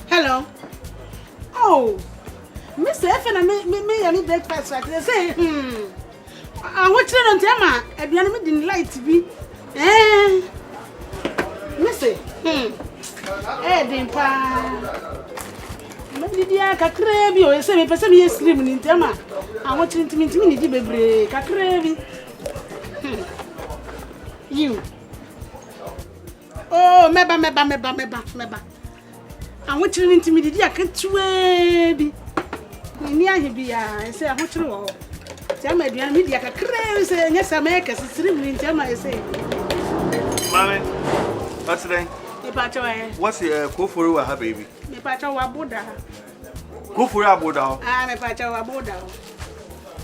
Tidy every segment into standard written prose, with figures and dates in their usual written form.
Hello. Oh, Mr. F and me breakfast. They say, I watch it on Tema. I didn't like to be. Missy, Dimpa. Maybe I can crave you. I say, for some years, living in Tema. I want you to meet me, baby. Cacravi. You. Oh, meba. I want you to intimidate. I can't wait. Near him, I say, I want you. Tell me, the media can crave. Yes, I make us stream in Tema. I say, Mammy, what's today? What's the Fori have, baby? Me pacha wa boda. Fori Abuda. Ah, me pacha wa boda.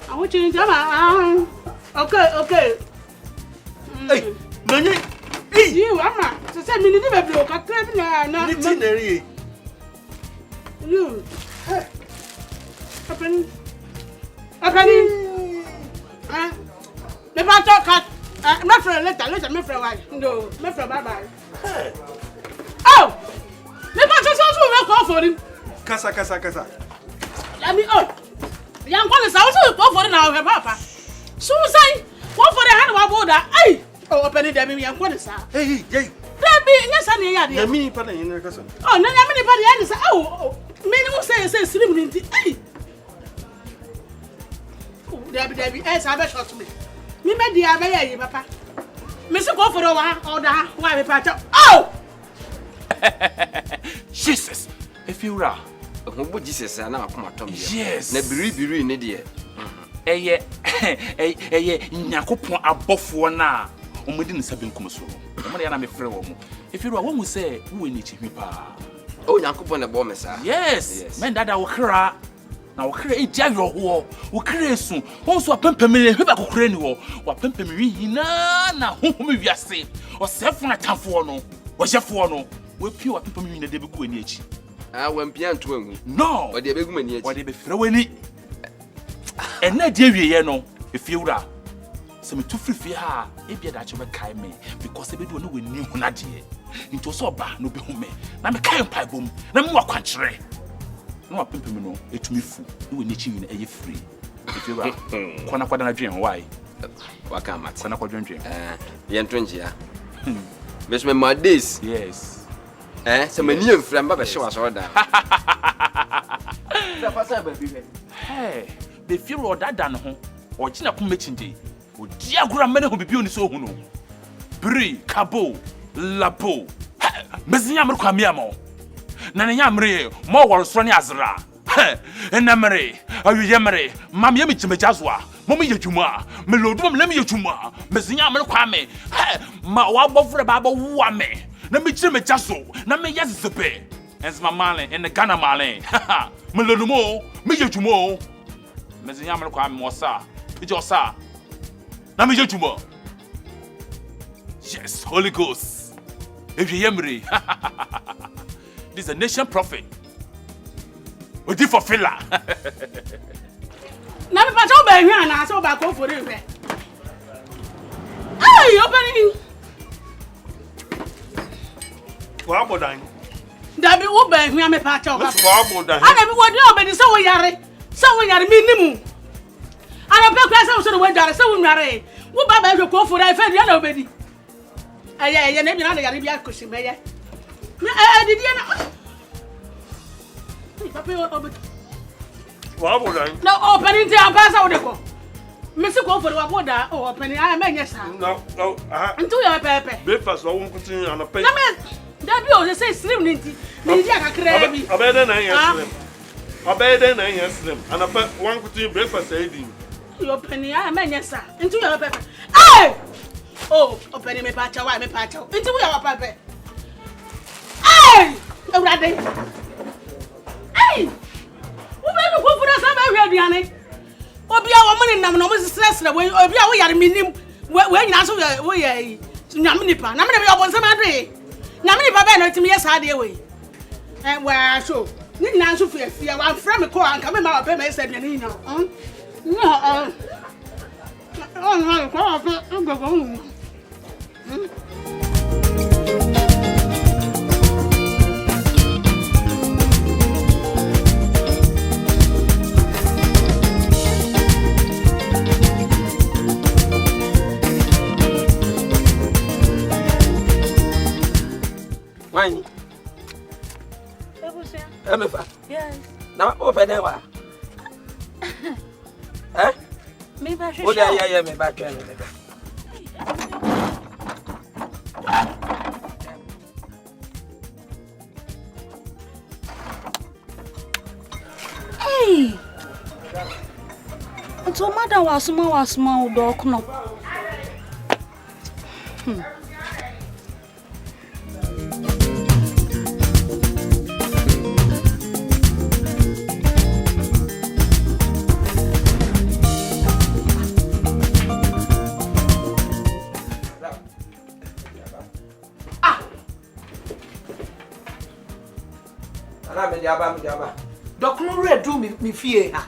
I want you to Tema. Okay. Hey, Nani. Hey, you, Amma. So say me need to block. I crave na. You. Open. Me pacha cat. My friend, later, my friend, why? No, my friend, bye. Oh! Me pacha so call for him. Kasa. Let me oh. Young one is also call for him now, papa. So say, what for the hand of border? Hey! Oh, open it, Debbie, young one is out. Hey. Debbie, yes, I need the mini partner in your cousin. Oh, no, anybody else. Oh, many say, slim in the. Hey! Debbie, as I have shot me. Me made the Abbey, papa. Mr. Go for a while, or the why pacha. Oh! Jesus! Efiewura. Who Jesus and now come at me? Yes. Nebiri in idiot. Nyakopon abofo na. Omudi ne sabin kumso. Omudi ya na me frɛ wo mu. Efiewura wo mu sɛ wo ni chihi pa. Oh, Nyakopon na bo me sa. Yes. Men dada wo kra. Na wo kra eja yoho. Wo kra esu. Won so apempemene hwe ba kokra ni wo. Wa pempemene hina na honhom wiase. O sefo na tamfo no. Wo hyefo no. We pie wa pempemene de be gu ani achi. Ah, when pian to hu. No. Wo de be gu mani achi. Wo de be frɛ wani. Ena de awieye no. Efiewura. Se me tu frifie ha, e bia da che be kai me because e be do no we ni hu na de. Nti so ba no be hu me. Na me kai mpa bom. Na me wa kwankyere. No apempem no etumi fu e we ni chi wi na eye free Efiewura kwana kwada na dwen why waka mat kwana kwadwen dwen ye ntonjia mes me my days yes se mani amfra mba be hye wa so da da pasa ba bi he be Efiewura odada no ho o gina ko mechinde o dia gura mene ho bibi oni so hu no bri kabo labo mezinya mr kwa miamo na ne nyamre mo wor so ne azra enamre awiyemre mam ye michimejazwa mom ye dwuma me lodum lem ye dwuma mezinya mre kwa me ma wa bofre ba ba wa me na michimejazo na me yazepe ens ma male en the Ghana male me lodumo me ye dwuma mezinya mre kwa me mo sa pijosa na me ye dwuma yes Holy Ghost awiyemre this is a nation prophet. Odi for filler. Na me pacha oba ehwe ana so ba ko for ehwe. Ay, opening. Wa bodan. Dabi oba ehwe me pacha oba. Wa bodan. Ana me wodi obedi se wo yare mi nimu. Ana pe kwa se so wo jare se wo nware. Wo ba ba ehwe ko for ehwe dia na obedi. Eye na bi na yare bia kosi meye. Did you know? Wa bodan. No, opening the ambassador with the call. Mr. Go for the water or opening. I am yes. No. Until your pepe. Breakfast or won't continue on a pay. That you say slim ninty. Media crabby. I better than I slim. And I bet one continue breakfast eating. Your penny, I am yes, sir. Into your pepe. Hey! Oh, opening me patch, why me patch into your pepe. Hey! Already. Hey! Who may go for us about Diane? Or be our money number, no stress away, or be our minimum when you answer way. Naminipa, Namini on some Andre. Namini Baba to me, yes, I away. And where I show. Need answer for you. I'm from a car and coming out of payment, said Yanino. No, oh, no, I'm going. Mine. Abusua. Yes. Now, open it. Eh? Me back. Oh, yeah, me back. Hey. Until madam was small dog no. Jaba. Dokunu re do me fie ha.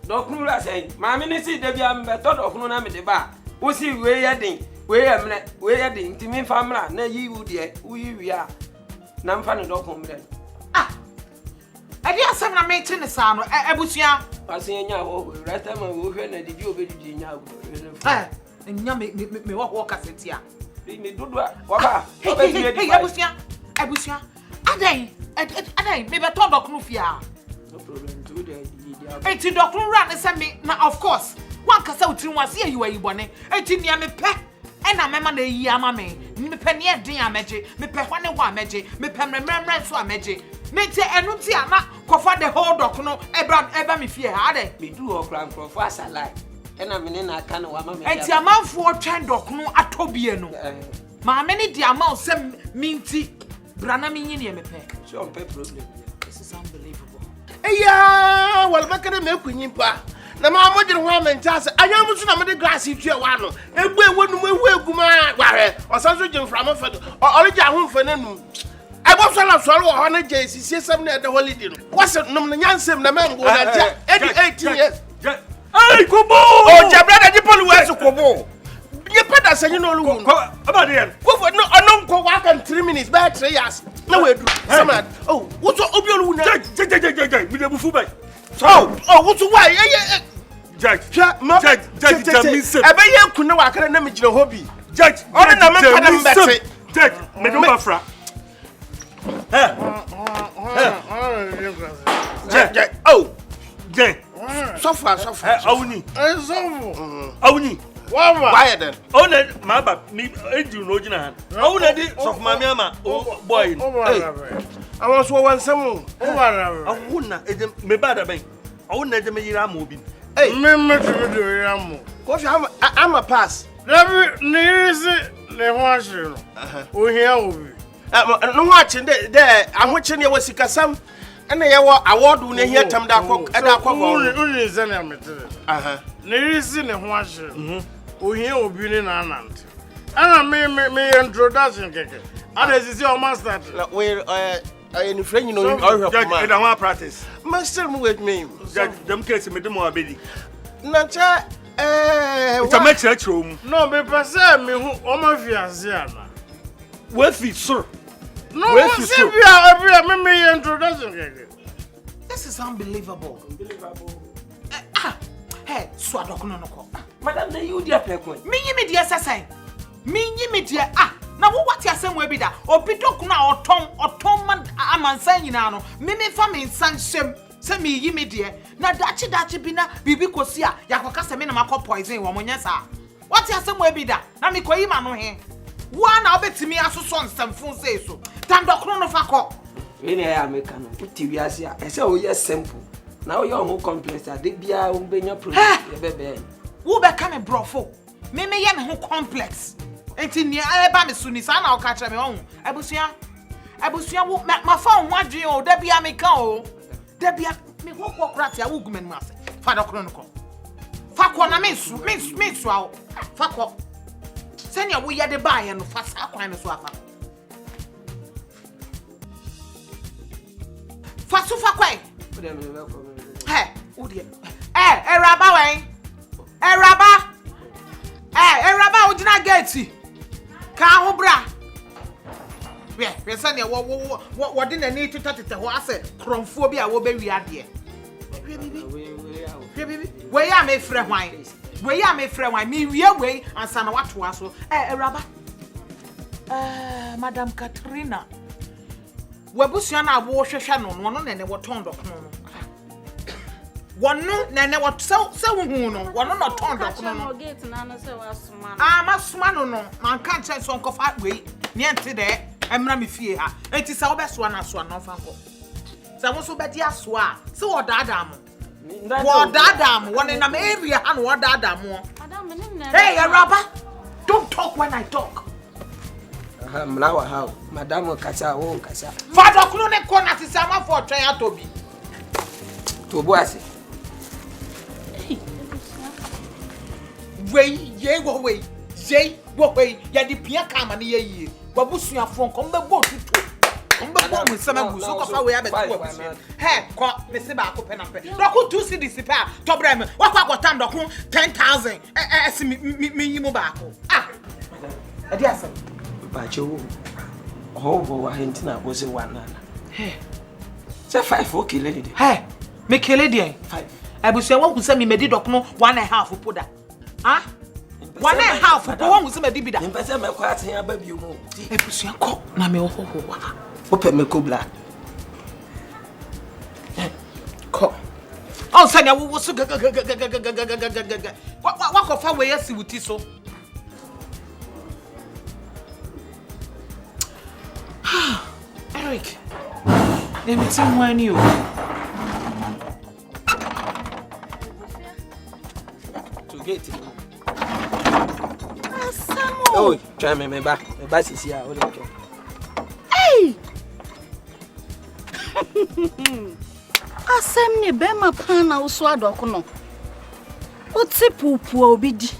Dokunu la say, maami ni si de bia me to dokunu na me de ba. Wo si we ye den, we ye den ntimi famra na yi wu de, wo yi wia. Na mfa ne dokunu me. Ah. Ade asem na me tene sa no, Abusua. Pase nya wo, rata ma wo hwe na didi obedidi nya wo. Eh, nya me wo kaseti a. Me dudua, waba. Hey, Abusua. Adai, me be to dokunu fie a. No problem, do the Enti dokunu ra ne se me na of course. Wan kasa utiri wase ayi wayi bone. Enti nia me pe. E na mema na yi ama me. Me pe ne den ameje, me pe hwane ho ameje, me pe mremremre so ameje. Me ti enu ti ana kofa the whole dokunu eba me fie ha ade. me do okran for asala. E na me ne na aka na wa ma me. Enti amanfo twen dokunu atobie no. Ma me ne di ama se minti brana me nyine me pe. So on pe problem. This is unbelievable. Eya, wal makere me kunyimpa. Na ma mo gire ho amenta se anya musu na me de glass tue wa no. Egbu ewonu ewu eguma ware. Osanso jemframa fe do. Orija ho fe nanu. Ebo so na so wo ho na je sisi sem na de holiday no. Wase nom na nyansem na mengo na ja. 18 years. Hey, Kobo! Oh, Jabrada di polu wesu Kobo. Ye pada sanyi no lu. About here. Kobo no onom ko wa kan 3 minutes by 3 years. Na we do. Samad. Oh, woso obi olu na. Judge, we dey bufu by. Oh, woso why? Judge, Judge, ebe ye ku na wa kare na me gire hobi. Judge, Ono na me kada mbete. Judge, me do bafra. Judge. Oh, Judge. so far. Awuni. Ezofu. Awuni. Why then? Oh, my bab, me, you know, Jina. Oh, Nadi, of my mamma, oh, boy. I was one some. I wouldn't, me bad, I wouldn't let me hear moving. Hey, I'm a pass. No watching there. I'm watching you was Sikasam. And they were award when they hear Tam Dako. We hear Obini Anand. And I may introduction. And as is your master. Where I am friend, you know, I don't want practice. Master with me. Them case me do more baby. Nacha, it's a match at room. No, be percent me who Omafiaziana. Worth it, sir. No, every introduction. This is unbelievable. Hey, Swadokunoko. Madam, the you dear pekon. Me dear Sassay. Me dear. Now what you say will be that? Or Pitokuna or Tom man aman saying no. Me famine san shem. Send me ye dear. Now dachi bina bibi kosia. Yakokasa me na mako poison womonyasa. What you say will be that? Na me koima no he. One I'll bet me as son some phone say so. Tandokuno no fako. When I am a can put TV as ya. I say oh yes simple. Now you're more complex. I did be a umbenya problem. Who become a brofo? Me yam who complex. Enti ni eba me suni sa na o ka kire me ho. Abusua wo my phone wadwe o da bia me ka o. Da bia me ho kwokratia wo gumen mu ase. Fa da kro no ko. Fa ko na me su awo. Fa ko. Senya wo ye de ba ye no fa sa kwan me so afa. Fa su fa kwai. Hey, Udi. Eraba wen. Eraba ojina gate. Ka ho bra. We say ne wo de na ni tutatete ho ase kromfuo bi a wo be wi ade. We ya me frɛ hwan. Me wie we ansa na wato aso. Eraba. Madam Katrina. Wabusua na abo hwehwe no no na ne woton dokno no. Wono na ne wot se hu no wono no ton dokno no. Gate na no se wasoma. Ah masoma no no man kan chen so nkofa wei. Ne ente de emra me fie ha. Enti se obesoa na so no fa nko. Se wo so bedi aso a se wodada mo. Wodada mo won na me area ha no wodada mo. Hey Araba, don't talk when I talk. Mlawa how madam kasa wo kasa. Father kunu ne ko na tisama for twen atobi. To bo ase. Wey ye wo wey. Ye wo wey ya di pia kama ne ye yie. Wabusuafo nko mbe bo tutu. Mbe bo mu sama gu so ko fa we abeti wabusu. He ko me se ba ko pe na pe. Doku 2 cedis pa to brem. Wa kwa gotam doku 10,000. Esi mi yimu ba ko. Ah. Edi asem. Bacho. Oh bo wa hentina bo se wanana. He. Se 5 okay lady. He. Me kele dia 5. Abusua wa hu se mi medi doku no 1.5 poda. Ah? 1.5 po wa hu se medi bida. Mpese me kwa aten aba bi mu. Abusua ko na me wo ho wa. Ope me ko black. Ko. Oh sanya wo so wa ko fa we yasi wuti so. Eric. Let me tell you when you. To get it. Asamo. Oh, try me ba sisi a o de ko. Hey. Asem ni be ma pan na wo so adoko no. O ti pupu obi di.